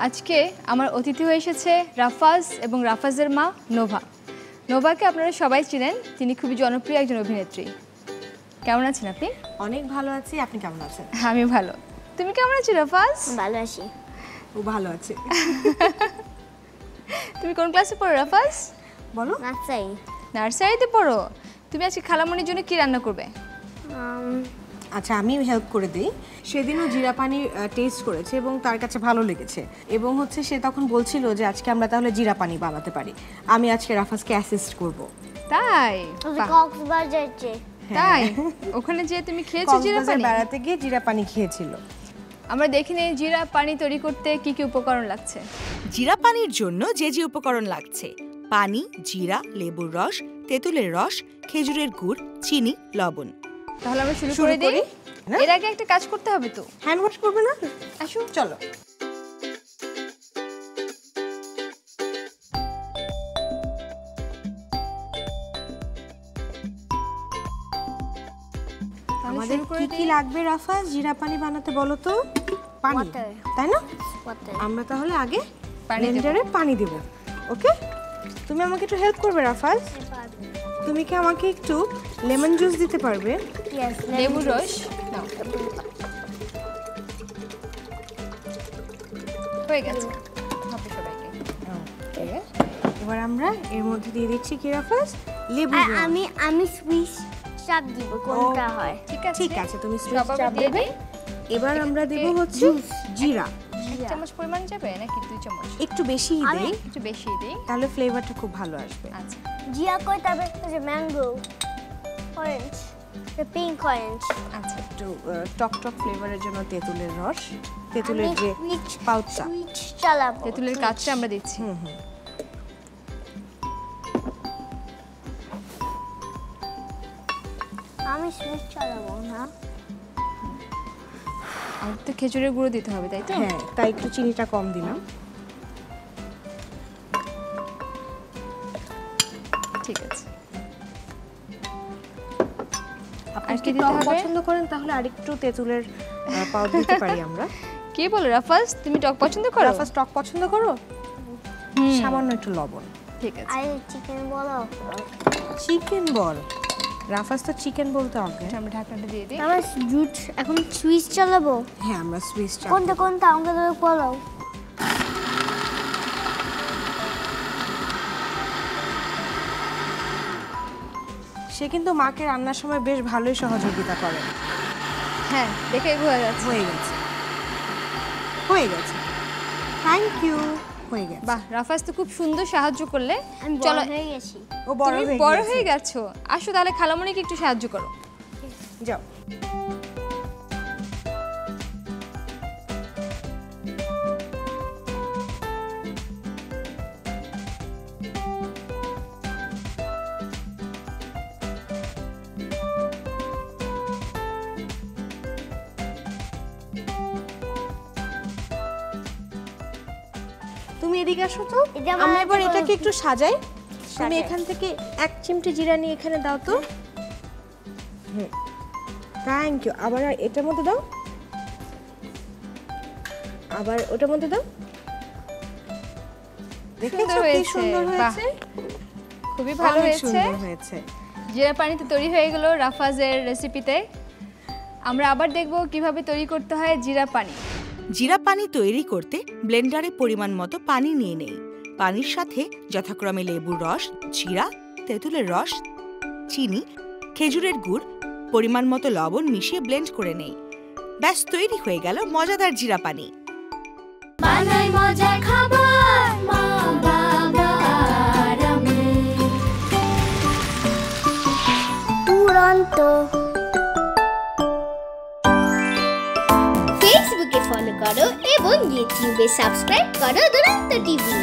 আজকে আমার অতিথি হয়ে এসেছে রাফাজ এবং রাফাজের মা নোভা। নোভাকে আপনারা সবাই চিনেন, তিনি খুবই জনপ্রিয় একজন অভিনেত্রী। কেমন আছেন আপনি? অনেক ভালো আছি, আপনি কেমন আছেন? আমি ভালো। তুমি কেমন আছো রাফাজ? ভালো আছি। ও ভালো আছে। তুমি কোন ক্লাসে পড়ো রাফাজ? বলো। নার্সারিতে পড়ো। তুমি আজকে খালামণির জন্য কি রান্না করবে? আচ্ছা, আমি হেল্প করে দিই। সেদিনও জিরা পানির টেস্ট করেছে এবং তার কাছে ভালো লেগেছে, এবং সে তখন বলছিল যে আজকে আমরা তাহলে জিরা পানি বানাতে পারি। আমি আজকে রাফাজকে অ্যাসিস্ট করব। তাই? কক্সবাজারে। তাই? ওখানে যে তুমি খেয়েছো জিরা পানি? বেড়াতে গিয়ে জিরা পানি খেয়েছিল। আমরা দেখিনি জিরা পানি তৈরি করতে কি কি উপকরণ লাগছে। জিরা পানির জন্য যে যে উপকরণ লাগছে: পানি, জিরা, লেবুর রস, তেঁতুলের রস, খেজুরের গুড়, চিনি, লবণ। তাহলে আমরা শুরু করে দিই। এর আগে একটা কাজ করতে হবে তো। হ্যান্ড ওয়াশ করবে না? আসো, চলো। আমাদের কি লাগবে রাফাজ জিরা পানি বানাতে বলো তো? পানি, তাই না? আমরা তাহলে আগে ব্লেন্ডারে পানি দেব। ওকে, তুমি আমাকে একটু হেল্প করবে রাফাজ? তুমি কি আমাকে একটু লেমন জুস দিতে পারবে? লেবুর রস নাও। হয়ে গেছে। এবার আমরা এর মধ্যে দিয়ে দিচ্ছি কি রাফাজ? লেবু। আমি সুইচ চাপ দিব, কোনটা হয়? ঠিক আছে, তুমি সুইচ চাপ দেবে। এবার আমরা দেব হচ্ছে জিরা। 1 চামচ পরিমাণ যাবে নাকি 2 চামচ? একটু বেশিই দেই। একটু বেশি দেই, তাহলে ফ্লেভারটা খুব ভালো আসবে। আচ্ছা, জিরা কই, তবে যে ম্যাঙ্গো, অরেঞ্জ, পিঙ্ক অরেঞ্জ। আচ্ছা, একটু টক টক ফ্লেভারের জন্য তেঁতুলের রস, তেঁতুলের যে পাউচটা, সুইচ চালাবো। তেঁতুলের কাজটা আমরা দিচ্ছি। আমি সুইচ চালাবো না। আর তো খেজুরের গুঁড়ো দিতে হবে, তাই তো? হ্যাঁ, তাই একটু চিনিটা কম দিলাম। ঠিক আছে। আপনি কি টক পছন্দ করেন তাহলে আরেকটু তেঁতুলের পাউডার দিতে পারি আমরা। কি বলো রাফাজ, তুমি টক পছন্দ করো? রাফাজ টক পছন্দ করো? সামান্য একটু লবণ। ঠিক আছে। আই চিকেন বলো। চিকেন বল। রাফাজ তো চিকেন বলতে হবে। আমরা ঢাকনাটা দিয়ে দিই। আমার জুট এখন সুইচ চালাবো। হ্যাঁ, আমরা সুইচ চাপ। কোনটা আমাকে তো বলো। সে কিন্তু মাকে রান্নার সময় বেশ ভালোই সহযোগিতা করে। হ্যাঁ, দেখে বোঝা যাচ্ছে। হয়ে গেছে, হয়ে গেছে। Thank you. হয়ে গেছে। বাহ, রাফাজ তো খুব সুন্দর সাহায্য করলে। চলো, হয়ে গেছি। ও বড় হয়ে গেছো। আসো তাহলে খালামণিকে একটু সাহায্য করো। যাও। তুমি এদিকে আসো তো। আমরা এবার এটাকে একটু সাজাই। তুমি এখান থেকে 1 চিমটি জিরা নিয়ে এখানে দাও তো। Thank you. আবার এটার মধ্যে দাও, আবার ওটার মধ্যে দাও। দেখেছো কি সুন্দর হয়েছে? খুবই ভালো হয়েছে। জিরা পানিতে তৈরি হয়ে গেল রাফাজের রেসিপিতে। আমরা আবার দেখব কিভাবে তৈরি করতে হয় জিরা পানি। জিরা পানি তৈরি করতে ব্লেন্ডারে পরিমাণ মতো পানি নিয়ে নেই। পানির সাথে যথাক্রমে লেবুর রস, জিরা, তেঁতুলের রস, চিনি, খেজুরের গুড়, পরিমাণ মতো লবণ মিশিয়ে ব্লেন্ড করে নেই। ব্যাস, তৈরি হয়ে গেল মজাদার জিরা পানি। বানাই মজার খাবার মা বাবা আর আমি। তুরন্ত ফেসবুকে ফলো করো এবং ইউটিউবে সাবস্ক্রাইব করো দুরন্ত টিভি।